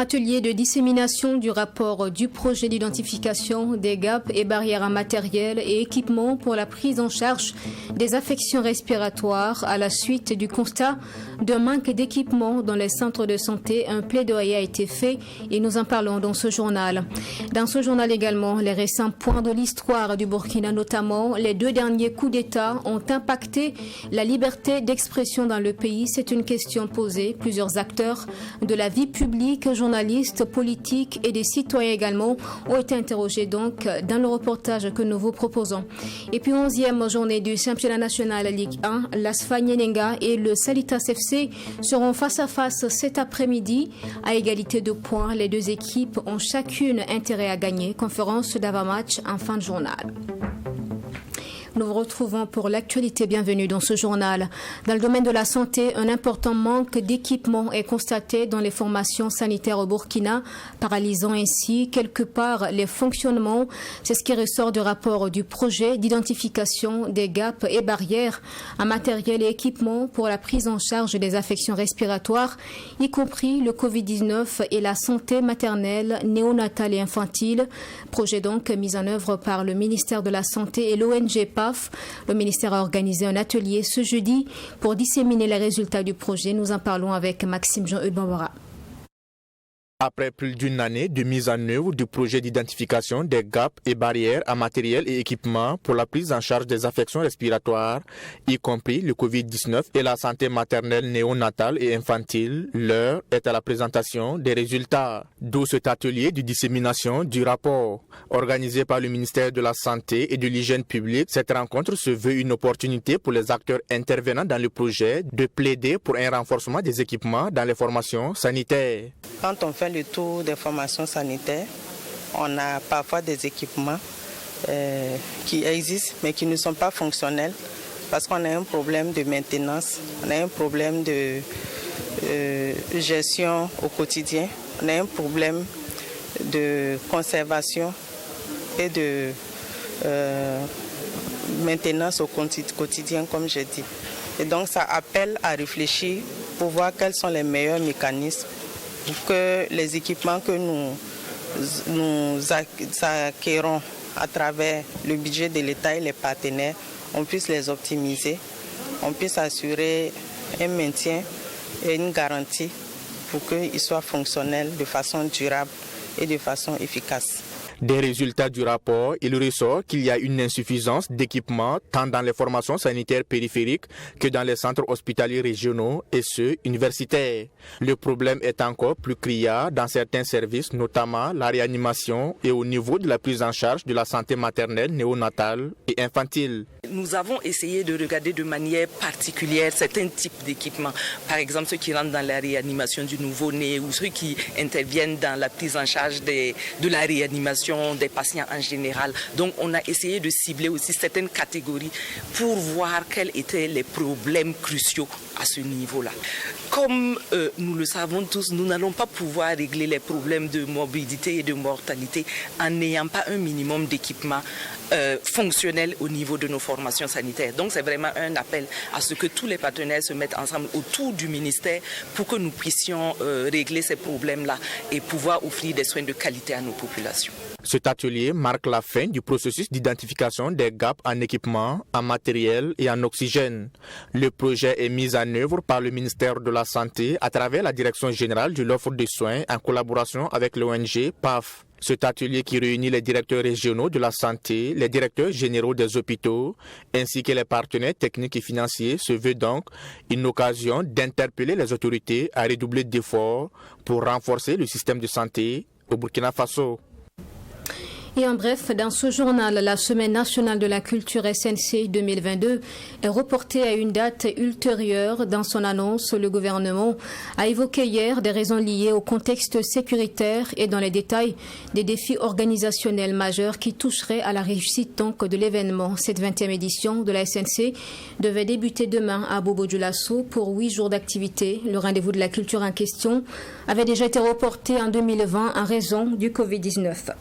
Atelier de dissémination du rapport du projet d'identification des gaps et barrières en matériel et équipements pour la prise en charge des affections respiratoires à la suite du constat d'un manque d'équipements dans les centres de santé. Un plaidoyer a été fait et nous en parlons dans ce journal. Dans ce journal également, les récents points de l'histoire du Burkina, notamment les 2 derniers coups d'État, ont impacté la liberté d'expression dans le pays. C'est une question posée. Plusieurs acteurs de la vie publique, journalistes, politiques et des citoyens également ont été interrogés donc dans le reportage que nous vous proposons. Et puis 11e journée du championnat national Ligue 1, l'Asfa Nyenenga et le Salitas FC seront face à face cet après-midi à égalité de points. Les 2 équipes ont chacune intérêt à gagner. Conférence d'avant-match en fin de journal. Nous vous retrouvons pour l'actualité. Bienvenue dans ce journal. Dans le domaine de la santé, un important manque d'équipements est constaté dans les formations sanitaires au Burkina, paralysant ainsi quelque part les fonctionnements. C'est ce qui ressort du rapport du projet d'identification des gaps et barrières en matériel et équipements pour la prise en charge des affections respiratoires, y compris le Covid-19 et la santé maternelle, néonatale et infantile. Projet donc mis en œuvre par le ministère de la Santé et l'ONG PAF. Le ministère a organisé un atelier ce jeudi pour disséminer les résultats du projet. Nous en parlons avec Maxime Jean-Eudes Bambara. Après plus d'une année de mise en œuvre du projet d'identification des gaps et barrières en matériel et équipements pour la prise en charge des affections respiratoires, y compris le Covid-19 et la santé maternelle, néonatale et infantile, l'heure est à la présentation des résultats. D'où cet atelier de dissémination du rapport. Organisé par le ministère de la Santé et de l'Hygiène publique, cette rencontre se veut une opportunité pour les acteurs intervenants dans le projet de plaider pour un renforcement des équipements dans les formations sanitaires. Quand on fait le tour des formations sanitaires, on a parfois des équipements qui existent mais qui ne sont pas fonctionnels parce qu'on a un problème de maintenance, on a un problème de gestion au quotidien, on a un problème de conservation et de maintenance au quotidien, comme je dis. Et donc ça appelle à réfléchir pour voir quels sont les meilleurs mécanismes pour que les équipements que nous acquérons à travers le budget de l'État et les partenaires, on puisse les optimiser, on puisse assurer un maintien et une garantie pour qu'ils soient fonctionnels de façon durable et de façon efficace. Des résultats du rapport, il ressort qu'il y a une insuffisance d'équipements tant dans les formations sanitaires périphériques que dans les centres hospitaliers régionaux et ceux universitaires. Le problème est encore plus criard dans certains services, notamment la réanimation et au niveau de la prise en charge de la santé maternelle, néonatale et infantile. Nous avons essayé de regarder de manière particulière certains types d'équipements. Par exemple, ceux qui rentrent dans la réanimation du nouveau-né ou ceux qui interviennent dans la prise en charge de la réanimation des patients en général. Donc on a essayé de cibler aussi certaines catégories pour voir quels étaient les problèmes cruciaux à ce niveau-là. Comme nous le savons tous, nous n'allons pas pouvoir régler les problèmes de morbidité et de mortalité en n'ayant pas un minimum d'équipement fonctionnel au niveau de nos formations sanitaires. Donc c'est vraiment un appel à ce que tous les partenaires se mettent ensemble autour du ministère pour que nous puissions régler ces problèmes-là et pouvoir offrir des soins de qualité à nos populations. Cet atelier marque la fin du processus d'identification des gaps en équipement, en matériel et en oxygène. Le projet est mis en œuvre par le ministère de la Santé à travers la Direction générale de l'offre de soins en collaboration avec l'ONG PAF. Cet atelier qui réunit les directeurs régionaux de la santé, les directeurs généraux des hôpitaux, ainsi que les partenaires techniques et financiers se veut donc une occasion d'interpeller les autorités à redoubler d'efforts pour renforcer le système de santé au Burkina Faso. Et en bref, dans ce journal, la Semaine nationale de la culture SNC 2022 est reportée à une date ultérieure. Dans son annonce, le gouvernement a évoqué hier des raisons liées au contexte sécuritaire et dans les détails des défis organisationnels majeurs qui toucheraient à la réussite donc de l'événement. Cette 20e édition de la SNC devait débuter demain à Bobo-Dioulasso pour 8 jours d'activité. Le rendez-vous de la culture en question avait déjà été reporté en 2020 en raison du Covid-19.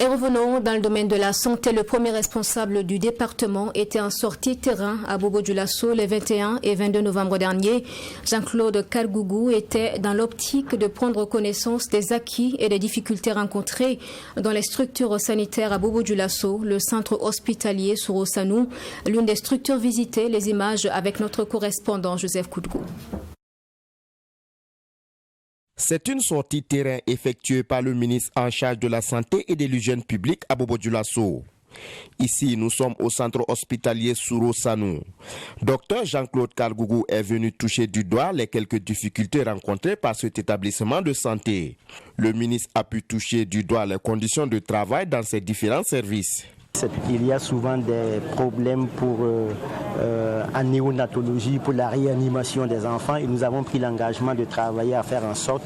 Et revenons dans le domaine de la santé. Le premier responsable du département était en sortie terrain à Bobo-Dioulasso les 21 et 22 novembre dernier. Jean-Claude Kalgougou était dans l'optique de prendre connaissance des acquis et des difficultés rencontrées dans les structures sanitaires à Bobo-Dioulasso, le centre hospitalier Sorosanou, l'une des structures visitées. Les images avec notre correspondant Joseph Koudgou. C'est une sortie terrain effectuée par le ministre en charge de la santé et de l'hygiène publique à Bobo-Dioulasso. Ici, nous sommes au centre hospitalier Sorosanou. Docteur Jean-Claude Kalgougou est venu toucher du doigt les quelques difficultés rencontrées par cet établissement de santé. Le ministre a pu toucher du doigt les conditions de travail dans ces différents services. Il y a souvent des problèmes en néonatologie, pour la réanimation des enfants, et nous avons pris l'engagement de travailler à faire en sorte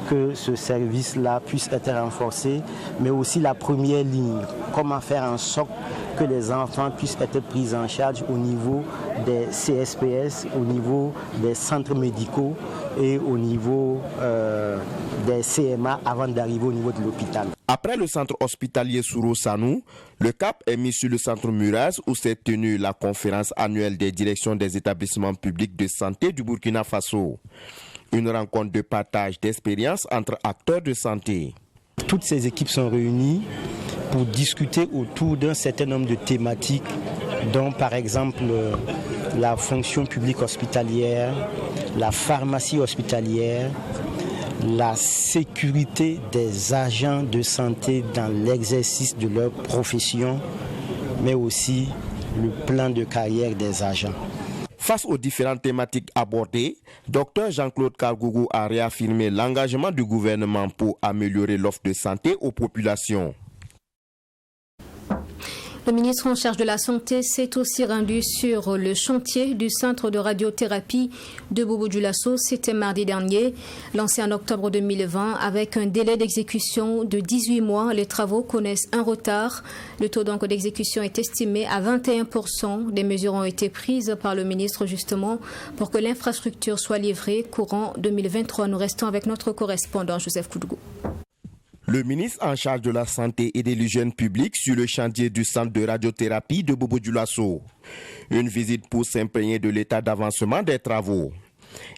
que ce service-là puisse être renforcé, mais aussi la première ligne, comment faire en sorte que les enfants puissent être pris en charge au niveau des CSPS, au niveau des centres médicaux et au niveau des CMA avant d'arriver au niveau de l'hôpital. Après le centre hospitalier Sorosanou, le cap est mis sur le centre Muraz où s'est tenue la conférence annuelle des directions des établissements publics de santé du Burkina Faso. Une rencontre de partage d'expériences entre acteurs de santé. Toutes ces équipes sont réunies pour discuter autour d'un certain nombre de thématiques, dont par exemple la fonction publique hospitalière, la pharmacie hospitalière, la sécurité des agents de santé dans l'exercice de leur profession, mais aussi le plan de carrière des agents. Face aux différentes thématiques abordées, Dr Jean-Claude Kalgougou a réaffirmé l'engagement du gouvernement pour améliorer l'offre de santé aux populations. Le ministre en charge de la Santé s'est aussi rendu sur le chantier du centre de radiothérapie de Bobo-Dioulasso. C'était mardi dernier, lancé en octobre 2020 avec un délai d'exécution de 18 mois. Les travaux connaissent un retard. Le taux donc d'exécution est estimé à 21%. Des mesures ont été prises par le ministre justement pour que l'infrastructure soit livrée courant 2023. Nous restons avec notre correspondant Joseph Koudgou. Le ministre en charge de la santé et de l'hygiène publique sur le chantier du centre de radiothérapie de Bobo-Dioulasso. Une visite pour s'imprégner de l'état d'avancement des travaux.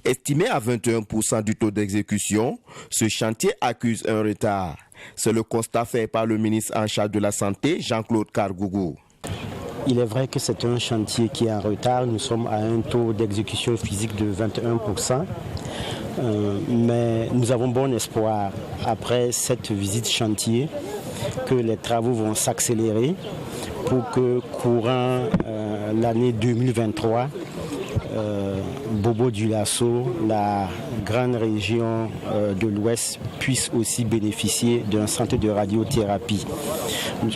Estimé à 21% du taux d'exécution, ce chantier accuse un retard. C'est le constat fait par le ministre en charge de la santé, Jean-Claude Kalgougou. Il est vrai que c'est un chantier qui est en retard. Nous sommes à un taux d'exécution physique de 21%. Mais nous avons bon espoir, après cette visite chantier, que les travaux vont s'accélérer pour que courant l'année 2023, Bobo-Dioulasso, la grande région de l'Ouest, puisse aussi bénéficier d'un centre de radiothérapie.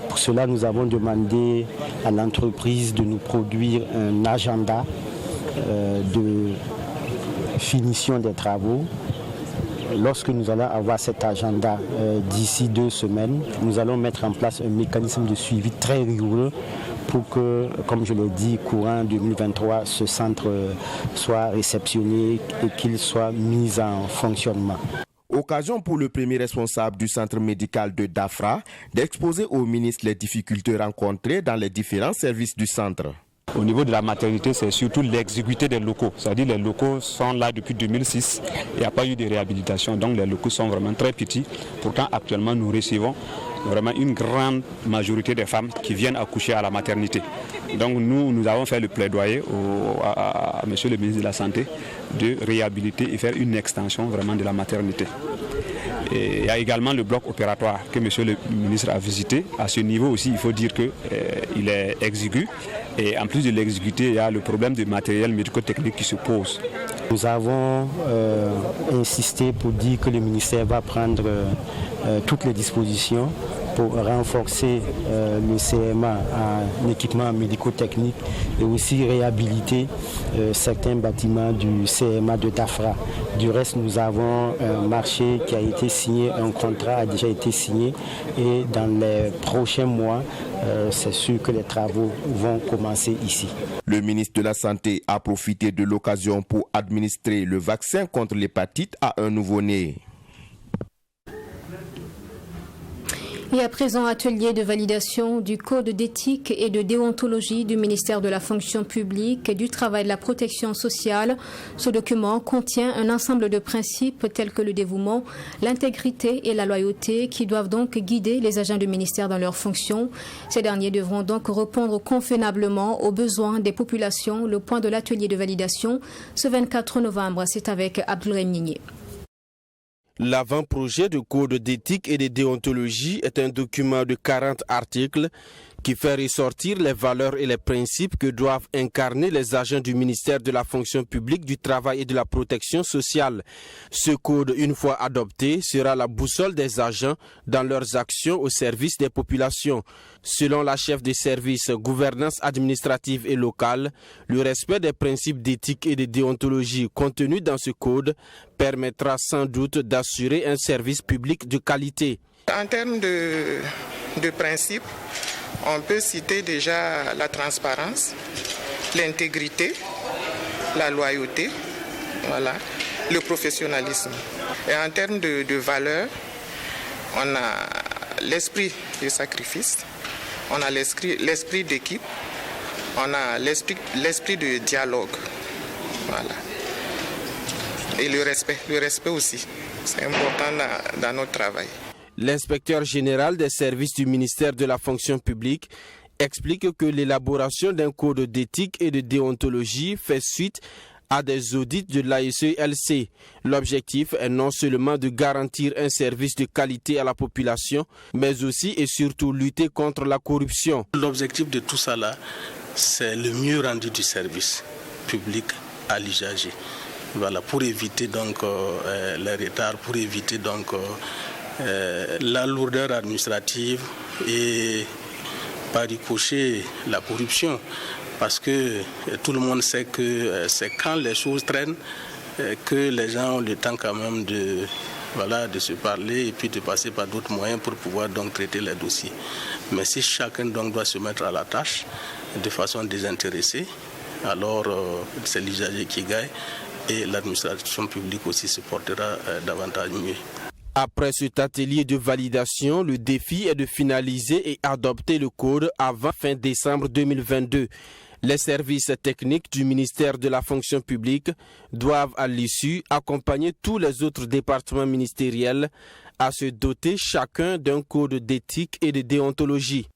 Pour cela, nous avons demandé à l'entreprise de nous produire un agenda de finition des travaux. Lorsque nous allons avoir cet agenda d'ici 2 semaines, nous allons mettre en place un mécanisme de suivi très rigoureux pour que, comme je l'ai dit, courant 2023, ce centre soit réceptionné et qu'il soit mis en fonctionnement. Occasion pour le premier responsable du centre médical de Dafra d'exposer au ministre les difficultés rencontrées dans les différents services du centre. Au niveau de la maternité, c'est surtout l'exiguïté des locaux. C'est-à-dire les locaux sont là depuis 2006. Il n'y a pas eu de réhabilitation. Donc les locaux sont vraiment très petits. Pourtant, actuellement, nous recevons vraiment une grande majorité des femmes qui viennent accoucher à la maternité. Donc nous avons fait le plaidoyer à monsieur le ministre de la Santé de réhabiliter et faire une extension vraiment de la maternité. Et il y a également le bloc opératoire que monsieur le ministre a visité. À ce niveau aussi, il faut dire qu'il est exigu. Et en plus de l'exiguïté, il y a le problème du matériel médico-technique qui se pose. Nous avons insisté pour dire que le ministère va prendre toutes les dispositions pour renforcer le CMA en équipement médico-technique et aussi réhabiliter certains bâtiments du CMA de Dafra. Du reste, nous avons un marché qui a été signé, un contrat a déjà été signé et dans les prochains mois, c'est sûr que les travaux vont commencer ici. Le ministre de la Santé a profité de l'occasion pour administrer le vaccin contre l'hépatite à un nouveau-né. Et à présent, atelier de validation du code d'éthique et de déontologie du ministère de la fonction publique, du travail et de la protection sociale. Ce document contient un ensemble de principes tels que le dévouement, l'intégrité et la loyauté qui doivent donc guider les agents du ministère dans leurs fonctions. Ces derniers devront donc répondre convenablement aux besoins des populations. Le point de l'atelier de validation ce 24 novembre, c'est avec Abdoulaye Nigné. L'avant-projet de code d'éthique et de déontologie est un document de 40 articles qui fait ressortir les valeurs et les principes que doivent incarner les agents du ministère de la fonction publique, du travail et de la protection sociale. Ce code, une fois adopté, sera la boussole des agents dans leurs actions au service des populations. Selon la chef de service gouvernance administrative et locale, le respect des principes d'éthique et de déontologie contenus dans ce code permettra sans doute d'assurer un service public de qualité. En termes de principes, on peut citer déjà la transparence, l'intégrité, la loyauté, le professionnalisme. Et en termes de valeurs, on a l'esprit de sacrifice, on a l'esprit d'équipe, on a l'esprit de dialogue. Et le respect aussi, c'est important dans notre travail. L'inspecteur général des services du ministère de la fonction publique explique que l'élaboration d'un code d'éthique et de déontologie fait suite à des audits de l'ASELC. L'objectif est non seulement de garantir un service de qualité à la population, mais aussi et surtout lutter contre la corruption. L'objectif de tout ça là, c'est le mieux rendu du service public à l'usager. Pour éviter donc les retards, pour éviter donc la lourdeur administrative et par ricochet la corruption, parce que tout le monde sait que c'est quand les choses traînent que les gens ont le temps quand même de se parler et puis de passer par d'autres moyens pour pouvoir donc traiter les dossiers. Mais si chacun donc doit se mettre à la tâche de façon désintéressée, alors c'est l'usager qui gagne et l'administration publique aussi se portera davantage mieux. Après cet atelier de validation, le défi est de finaliser et adopter le code avant fin décembre 2022. Les services techniques du ministère de la fonction publique doivent à l'issue accompagner tous les autres départements ministériels à se doter chacun d'un code d'éthique et de déontologie.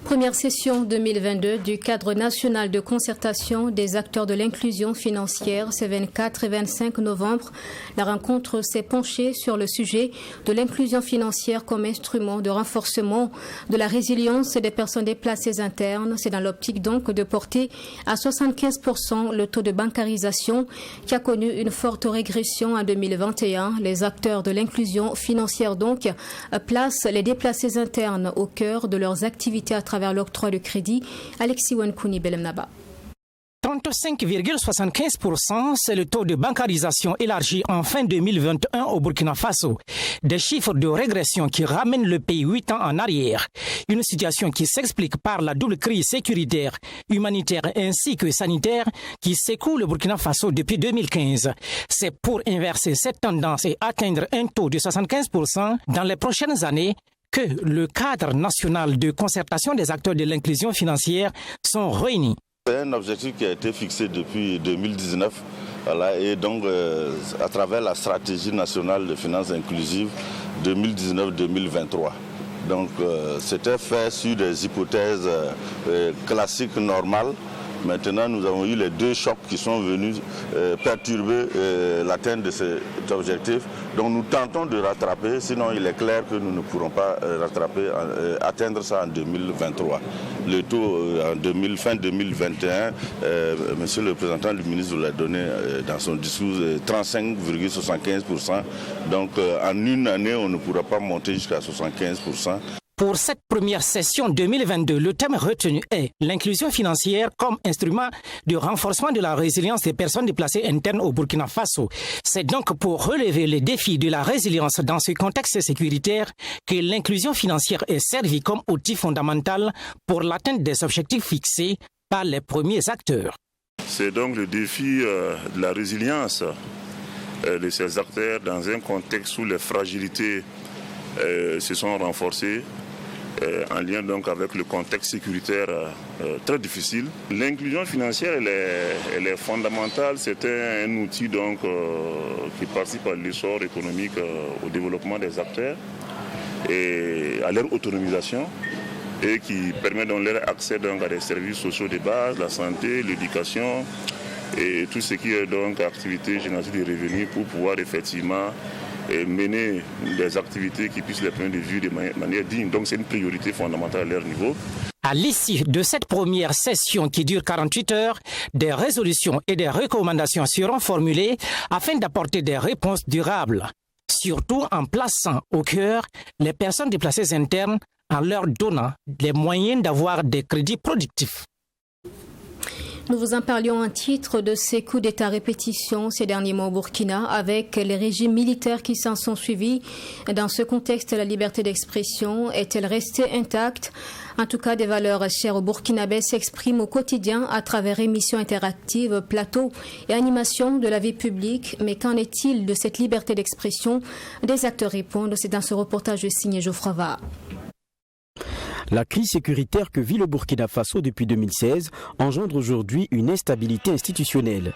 Première session 2022 du cadre national de concertation des acteurs de l'inclusion financière, c'est 24 et 25 novembre. La rencontre s'est penchée sur le sujet de l'inclusion financière comme instrument de renforcement de la résilience des personnes déplacées internes. C'est dans l'optique donc de porter à 75% le taux de bancarisation qui a connu une forte régression en 2021. Les acteurs de l'inclusion financière donc placent les déplacés internes au cœur de leurs activités à travers l'octroi de crédit. Alexis Wankouni Belemnaba. 35,75%, c'est le taux de bancarisation élargi en fin 2021 au Burkina Faso. Des chiffres de régression qui ramènent le pays 8 ans en arrière. Une situation qui s'explique par la double crise sécuritaire, humanitaire ainsi que sanitaire qui secoue le Burkina Faso depuis 2015. C'est pour inverser cette tendance et atteindre un taux de 75% dans les prochaines années que le cadre national de concertation des acteurs de l'inclusion financière sont réunis. C'est un objectif qui a été fixé depuis 2019 et donc à travers la stratégie nationale de finances inclusives 2019-2023. Donc c'était fait sur des hypothèses classiques normales. Maintenant, nous avons eu les deux chocs qui sont venus perturber l'atteinte de cet objectif. Donc nous tentons de rattraper, sinon il est clair que nous ne pourrons pas atteindre ça en 2023. Le taux fin 2021, monsieur le représentant du ministre vous l'a donné dans son discours, 35,75%. Donc en une année, on ne pourra pas monter jusqu'à 75%. Pour cette première session 2022, le thème retenu est l'inclusion financière comme instrument de renforcement de la résilience des personnes déplacées internes au Burkina Faso. C'est donc pour relever les défis de la résilience dans ce contexte sécuritaire que l'inclusion financière est servie comme outil fondamental pour l'atteinte des objectifs fixés par les premiers acteurs. C'est donc le défi de la résilience de ces acteurs dans un contexte où les fragilités se sont renforcées en lien donc avec le contexte sécuritaire très difficile. L'inclusion financière elle est fondamentale, c'est un outil donc qui participe à l'essor économique, au développement des acteurs et à leur autonomisation et qui permet donc leur accès donc à des services sociaux de base, la santé, l'éducation et tout ce qui est donc activité génératrice de revenus pour pouvoir effectivement mener des activités qui puissent les prendre de vue de manière digne. Donc c'est une priorité fondamentale à leur niveau. À l'issue de cette première session qui dure 48 heures, des résolutions et des recommandations seront formulées afin d'apporter des réponses durables, surtout en plaçant au cœur les personnes déplacées internes en leur donnant les moyens d'avoir des crédits productifs. Nous vous en parlions un titre de ces coups d'État répétition ces derniers mois au Burkina avec les régimes militaires qui s'en sont suivis. Dans ce contexte, la liberté d'expression est-elle restée intacte? En tout cas, des valeurs chères aux Burkinabés s'expriment au quotidien à travers émissions interactives, plateaux et animations de la vie publique. Mais qu'en est-il de cette liberté d'expression? Des acteurs répondent. C'est dans ce reportage signé Geoffroy Va. La crise sécuritaire que vit le Burkina Faso depuis 2016 engendre aujourd'hui une instabilité institutionnelle.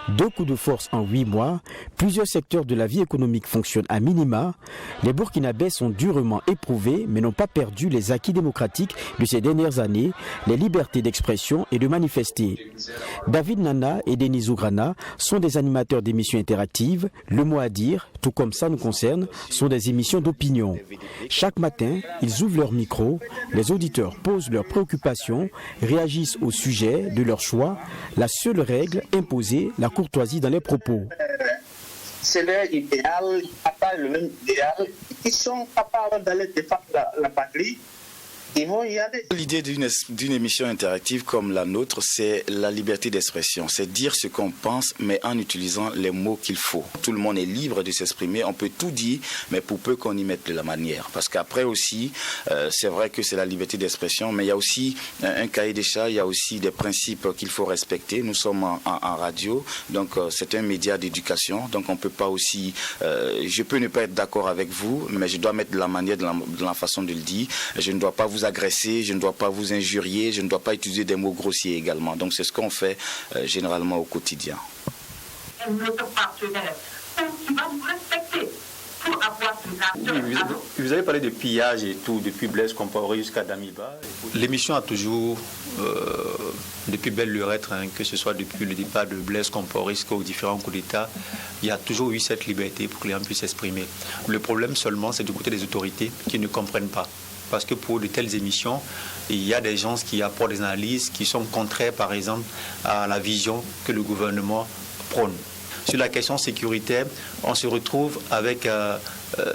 2 coups de force en 8 mois, plusieurs secteurs de la vie économique fonctionnent à minima. Les Burkinabés sont durement éprouvés mais n'ont pas perdu les acquis démocratiques de ces dernières années, les libertés d'expression et de manifester. David Nana et Denis Ougrana sont des animateurs d'émissions interactives. Le mot à dire, tout comme ça nous concerne, sont des émissions d'opinion. Chaque matin, ils ouvrent leur micro. Les auditeurs posent leurs préoccupations, réagissent au sujet de leur choix. La seule règle, imposer la courtoisie dans les propos. C'est leur idéal, ils partagent le même idéal, ils sont capables d'aller défendre la patrie. Ils vont y aller. L'idée d'une émission interactive comme la nôtre, c'est la liberté d'expression. C'est dire ce qu'on pense, mais en utilisant les mots qu'il faut. Tout le monde est libre de s'exprimer. On peut tout dire, mais pour peu qu'on y mette de la manière. Parce qu'après aussi, c'est vrai que c'est la liberté d'expression, mais il y a aussi un cahier des charges, il y a aussi des principes qu'il faut respecter. Nous sommes en radio, donc c'est un média d'éducation. Donc on ne peut pas aussi... je peux ne pas être d'accord avec vous, mais je dois mettre de la manière, de la façon de le dire. Je ne dois pas vous agresser, je ne dois pas vous injurier, je ne dois pas utiliser des mots grossiers également. Donc c'est ce qu'on fait généralement au quotidien. Notre partenaire, qui va nous respecter pour avoir vous avez parlé de pillage et tout, depuis Blaise Compaoré jusqu'à Damiba. L'émission a toujours, depuis belle lurette, que ce soit depuis le départ de Blaise Compaoré jusqu'aux différents coups d'État, il y a toujours eu cette liberté pour que les gens puissent s'exprimer. Le problème seulement, c'est du côté des autorités qui ne comprennent pas. Parce que pour de telles émissions, il y a des gens qui apportent des analyses qui sont contraires, par exemple, à la vision que le gouvernement prône. Sur la question sécuritaire, on se retrouve avec,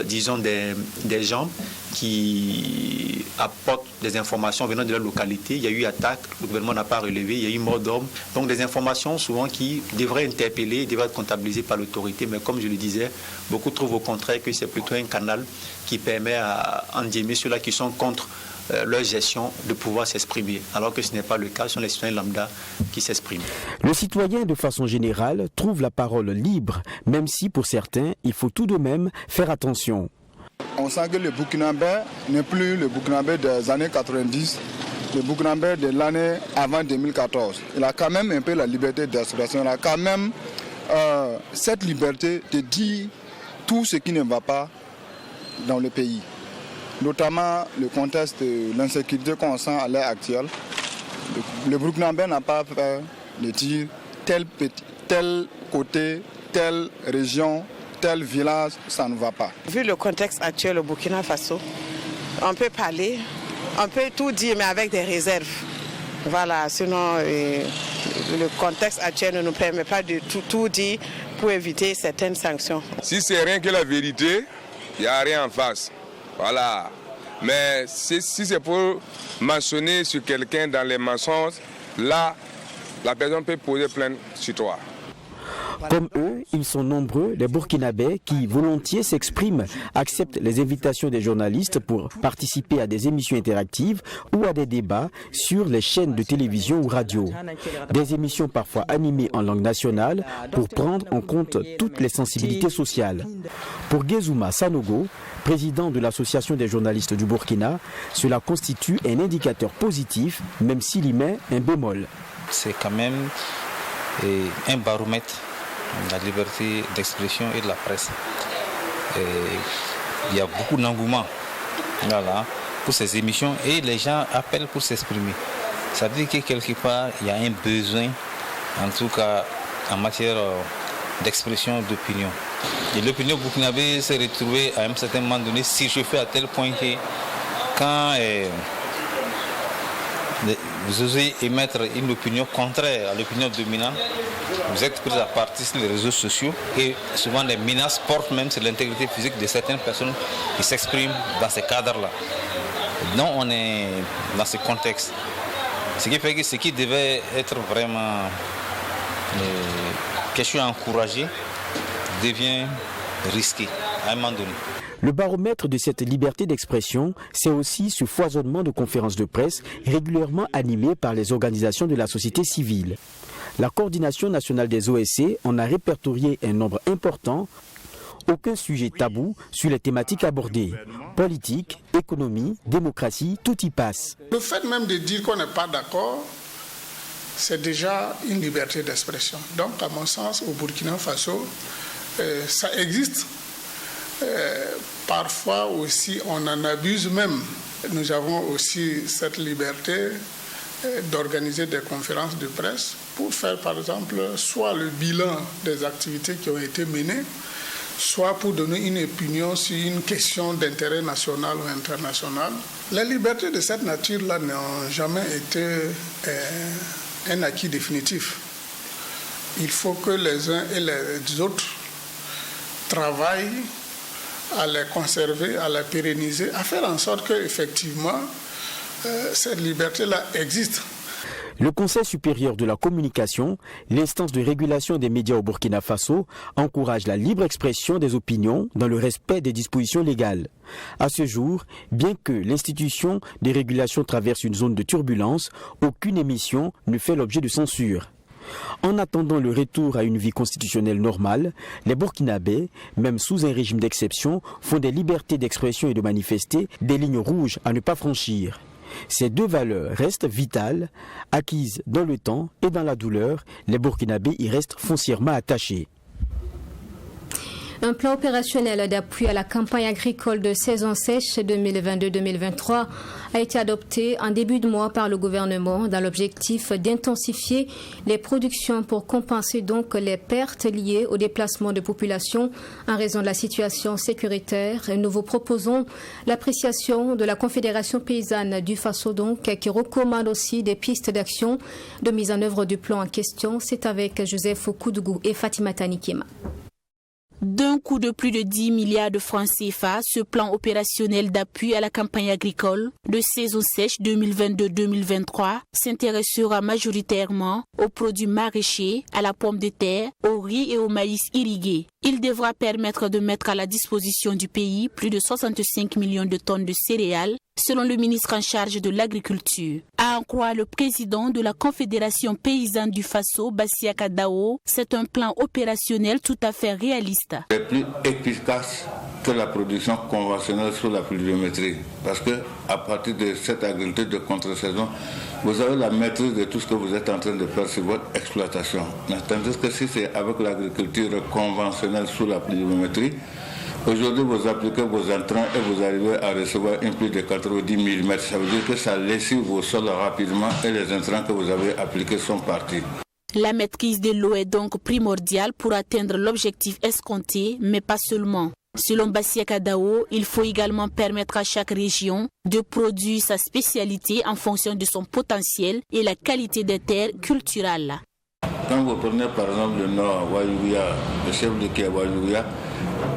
disons, des gens qui apportent des informations venant de leur localité. Il y a eu attaque, le gouvernement n'a pas relevé, il y a eu mort d'homme. Donc des informations souvent qui devraient interpeller, devraient être comptabilisées par l'autorité. Mais comme je le disais, beaucoup trouvent au contraire que c'est plutôt un canal qui permet à endiguer ceux-là qui sont contre leur gestion de pouvoir s'exprimer, alors que ce n'est pas le cas, ce sont les citoyens lambda qui s'expriment. Le citoyen, de façon générale, trouve la parole libre, même si pour certains, il faut tout de même faire attention. On sent que le Burkinabé n'est plus le Burkinabé des années 90, le Burkinabé de l'année avant 2014. Il a quand même un peu la liberté d'expression, il a quand même cette liberté de dire tout ce qui ne va pas dans le pays. Notamment le contexte de l'insécurité qu'on sent à l'heure actuelle. Le Burkinabé n'a pas peur de dire tel côté, telle région, tel village, ça ne va pas. Vu le contexte actuel au Burkina Faso, on peut parler, on peut tout dire, mais avec des réserves. Voilà, sinon le contexte actuel ne nous permet pas de tout dire pour éviter certaines sanctions. Si c'est rien que la vérité, il n'y a rien en face. Voilà. Mais si c'est pour mentionner sur quelqu'un dans les mensonges, là, la personne peut poser plainte sur toi. Comme eux, ils sont nombreux, les Burkinabés, qui volontiers s'expriment, acceptent les invitations des journalistes pour participer à des émissions interactives ou à des débats sur les chaînes de télévision ou radio. Des émissions parfois animées en langue nationale pour prendre en compte toutes les sensibilités sociales. Pour Gezuma Sanogo, président de l'Association des journalistes du Burkina, cela constitue un indicateur positif, même s'il y met un bémol. C'est quand même un baromètre de la liberté d'expression et de la presse. Il y a beaucoup d'engouement pour ces émissions et les gens appellent pour s'exprimer. Ça veut dire que quelque part, il y a un besoin, en tout cas en matière d'expression d'opinion. Et l'opinion burkinabé s'est retrouvée à un certain moment donné surchauffée à tel point que quand vous osez émettre une opinion contraire à l'opinion dominante, vous êtes pris à partie sur les réseaux sociaux et souvent les menaces portent même sur l'intégrité physique de certaines personnes qui s'expriment dans ces cadres-là. Donc on est dans ce contexte. Ce qui fait que ce qui devait être vraiment quelque chose à encourager devient risqué à un moment donné. Le baromètre de cette liberté d'expression, c'est aussi ce foisonnement de conférences de presse régulièrement animées par les organisations de la société civile. La coordination nationale des OSC en a répertorié un nombre important. Aucun sujet tabou sur les thématiques abordées. Politique, économie, démocratie, tout y passe. Le fait même de dire qu'on n'est pas d'accord, c'est déjà une liberté d'expression. Donc, à mon sens, au Burkina Faso, ça existe. Parfois aussi, on en abuse même. Nous avons aussi cette liberté d'organiser des conférences de presse pour faire, par exemple, soit le bilan des activités qui ont été menées, soit pour donner une opinion sur une question d'intérêt national ou international. Les libertés de cette nature-là n'ont jamais été un acquis définitif. Il faut que les uns et les autres travaillent à les conserver, à les pérenniser, à faire en sorte qu'effectivement, cette liberté-là existe. Le Conseil supérieur de la communication, l'instance de régulation des médias au Burkina Faso, encourage la libre expression des opinions dans le respect des dispositions légales. À ce jour, bien que l'institution de régulation traverse une zone de turbulence, aucune émission ne fait l'objet de censure. En attendant le retour à une vie constitutionnelle normale, les Burkinabés, même sous un régime d'exception, font des libertés d'expression et de manifester des lignes rouges à ne pas franchir. Ces deux valeurs restent vitales, acquises dans le temps et dans la douleur. Les Burkinabés y restent foncièrement attachés. Un plan opérationnel d'appui à la campagne agricole de saison sèche 2022-2023 a été adopté en début de mois par le gouvernement dans l'objectif d'intensifier les productions pour compenser donc les pertes liées au déplacement de population en raison de la situation sécuritaire. Nous vous proposons l'appréciation de la Confédération paysanne du Faso donc, qui recommande aussi des pistes d'action de mise en œuvre du plan en question. C'est avec Joseph Koudougou et Fatima Tanikima. D'un coût de plus de 10 milliards de francs CFA, ce plan opérationnel d'appui à la campagne agricole de saison sèche 2022-2023 s'intéressera majoritairement aux produits maraîchers, à la pomme de terre, au riz et au maïs irrigué. Il devra permettre de mettre à la disposition du pays plus de 65 millions de tonnes de céréales, selon le ministre en charge de l'agriculture. À en croire le président de la Confédération paysanne du Faso, Bassiaka Dao, c'est un plan opérationnel tout à fait réaliste. C'est plus efficace que la production conventionnelle sous la pluviométrie, parce que à partir de cette agriculture de contre-saison, vous avez la maîtrise de tout ce que vous êtes en train de faire sur votre exploitation. Tandis que si c'est avec l'agriculture conventionnelle sous la pluviométrie, aujourd'hui, vous appliquez vos entrants et vous arrivez à recevoir une pluie de 90 mm. Ça veut dire que ça lessive vos sols rapidement et les intrants que vous avez appliqués sont partis. La maîtrise de l'eau est donc primordiale pour atteindre l'objectif escompté, mais pas seulement. Selon Bassiaka Dao, il faut également permettre à chaque région de produire sa spécialité en fonction de son potentiel et la qualité des terres culturelles. Quand vous prenez par exemple le nord, Wayouya, le chef de Kia Wayouya,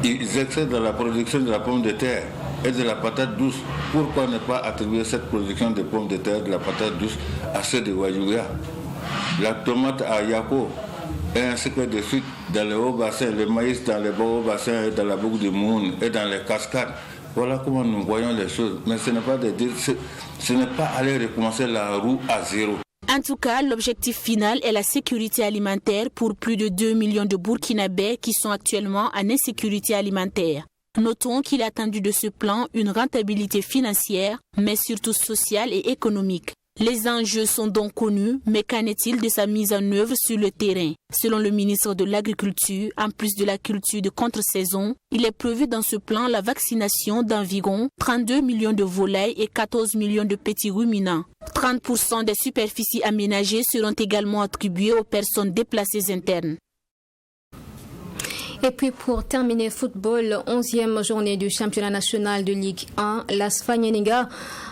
ils excellent dans la production de la pomme de terre et de la patate douce. Pourquoi ne pas attribuer cette production de pommes de terre et de la patate douce à ceux de Wayouya? La tomate à Yako, et ainsi que de suite dans les hauts bassins, le maïs dans les hauts bassins et dans la boucle de Moun et dans les cascades. Voilà comment nous voyons les choses. Mais ce n'est pas de dire, ce n'est pas aller recommencer la roue à zéro. En tout cas, l'objectif final est la sécurité alimentaire pour plus de 2 millions de Burkinabés qui sont actuellement en insécurité alimentaire. Notons qu'il a attendu de ce plan une rentabilité financière, mais surtout sociale et économique. Les enjeux sont donc connus, mais qu'en est-il de sa mise en œuvre sur le terrain? Selon le ministre de l'Agriculture, en plus de la culture de contre-saison, il est prévu dans ce plan la vaccination d'environ 32 millions de volailles et 14 millions de petits ruminants. 30% des superficies aménagées seront également attribuées aux personnes déplacées internes. Et puis pour terminer football, 11e journée du championnat national de Ligue 1, l'AS Fagnénéga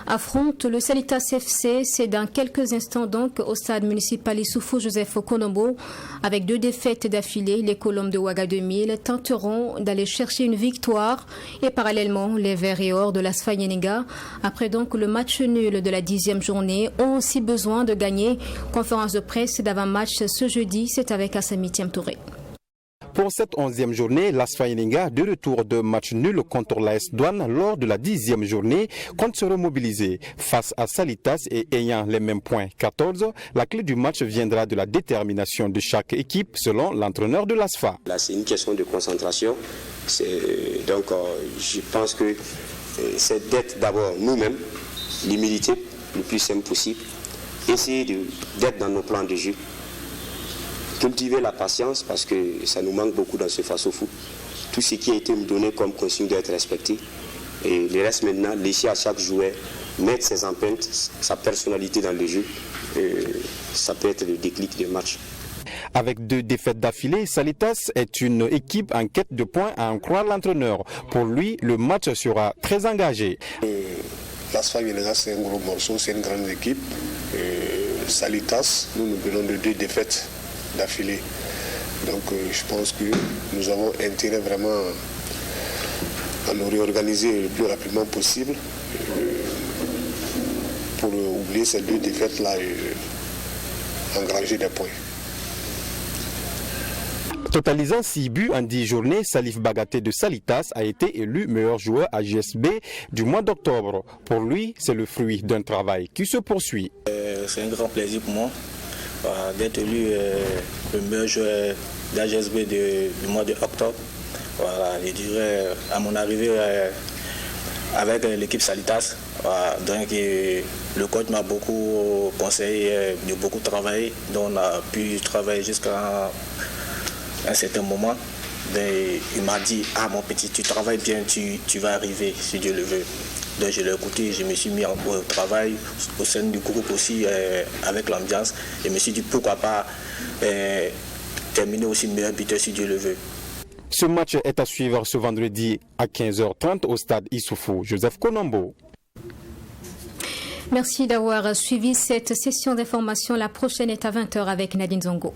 affronte le Salitas FC. C'est dans quelques instants donc au stade municipal Issoufou Joseph Konombo. Avec 2 défaites d'affilée, les Colombes de Ouaga 2000 tenteront d'aller chercher une victoire. Et parallèlement, les Verts et Or de l'AS Fagnénéga, après donc le match nul de la 10e journée, ont aussi besoin de gagner. Conférence de presse d'avant-match ce jeudi, c'est avec Assami Touré. Pour cette 11e journée, l'AS Fagnénéga, de retour de match nul contre l'AS Douane lors de la 10e journée, compte se remobiliser face à Salitas et ayant les mêmes points 14. La clé du match viendra de la détermination de chaque équipe selon l'entraîneur de l'ASFA. Là, c'est une question de concentration. Donc, je pense que c'est d'être d'abord nous-mêmes, l'humilité le plus simple possible, essayer d'être dans nos plans de jeu. Cultiver la patience parce que ça nous manque beaucoup dans ce face-au-foot. Tout ce qui a été donné comme consigne doit être respecté. Et le reste maintenant, laisser à chaque joueur mettre ses empreintes, sa personnalité dans le jeu. Ça peut être le déclic du match. Avec 2 défaites d'affilée, Salitas est une équipe en quête de points à en croire l'entraîneur. Pour lui, le match sera très engagé. L'AS Fagnénéga, c'est un gros morceau, c'est une grande équipe. Salitas, nous venons de 2 défaites d'affilée. Donc je pense que nous avons intérêt vraiment à nous réorganiser le plus rapidement possible pour oublier ces 2 défaites-là et engranger des points. Totalisant 6 buts en 10 journées, Salif Bagaté de Salitas a été élu meilleur joueur à JSB du mois d'octobre. Pour lui, c'est le fruit d'un travail qui se poursuit. C'est un grand plaisir pour moi d'être élu le meilleur joueur d'AGSB du mois d'octobre. Voilà, je dirais à mon arrivée avec l'équipe Salitas, donc le coach m'a beaucoup conseillé de beaucoup travailler, donc on a pu travailler jusqu'à un certain moment. Il m'a dit, mon petit, tu travailles bien, tu vas arriver si Dieu le veut. Donc je l'ai écouté, je me suis mis au travail au sein du groupe aussi avec l'ambiance. Et je me suis dit pourquoi pas terminer aussi meilleur buteur si Dieu le veut. Ce match est à suivre ce vendredi à 15h30 au stade Issoufou Joseph Konombo. Merci d'avoir suivi cette session d'information. La prochaine est à 20h avec Nadine Zongo.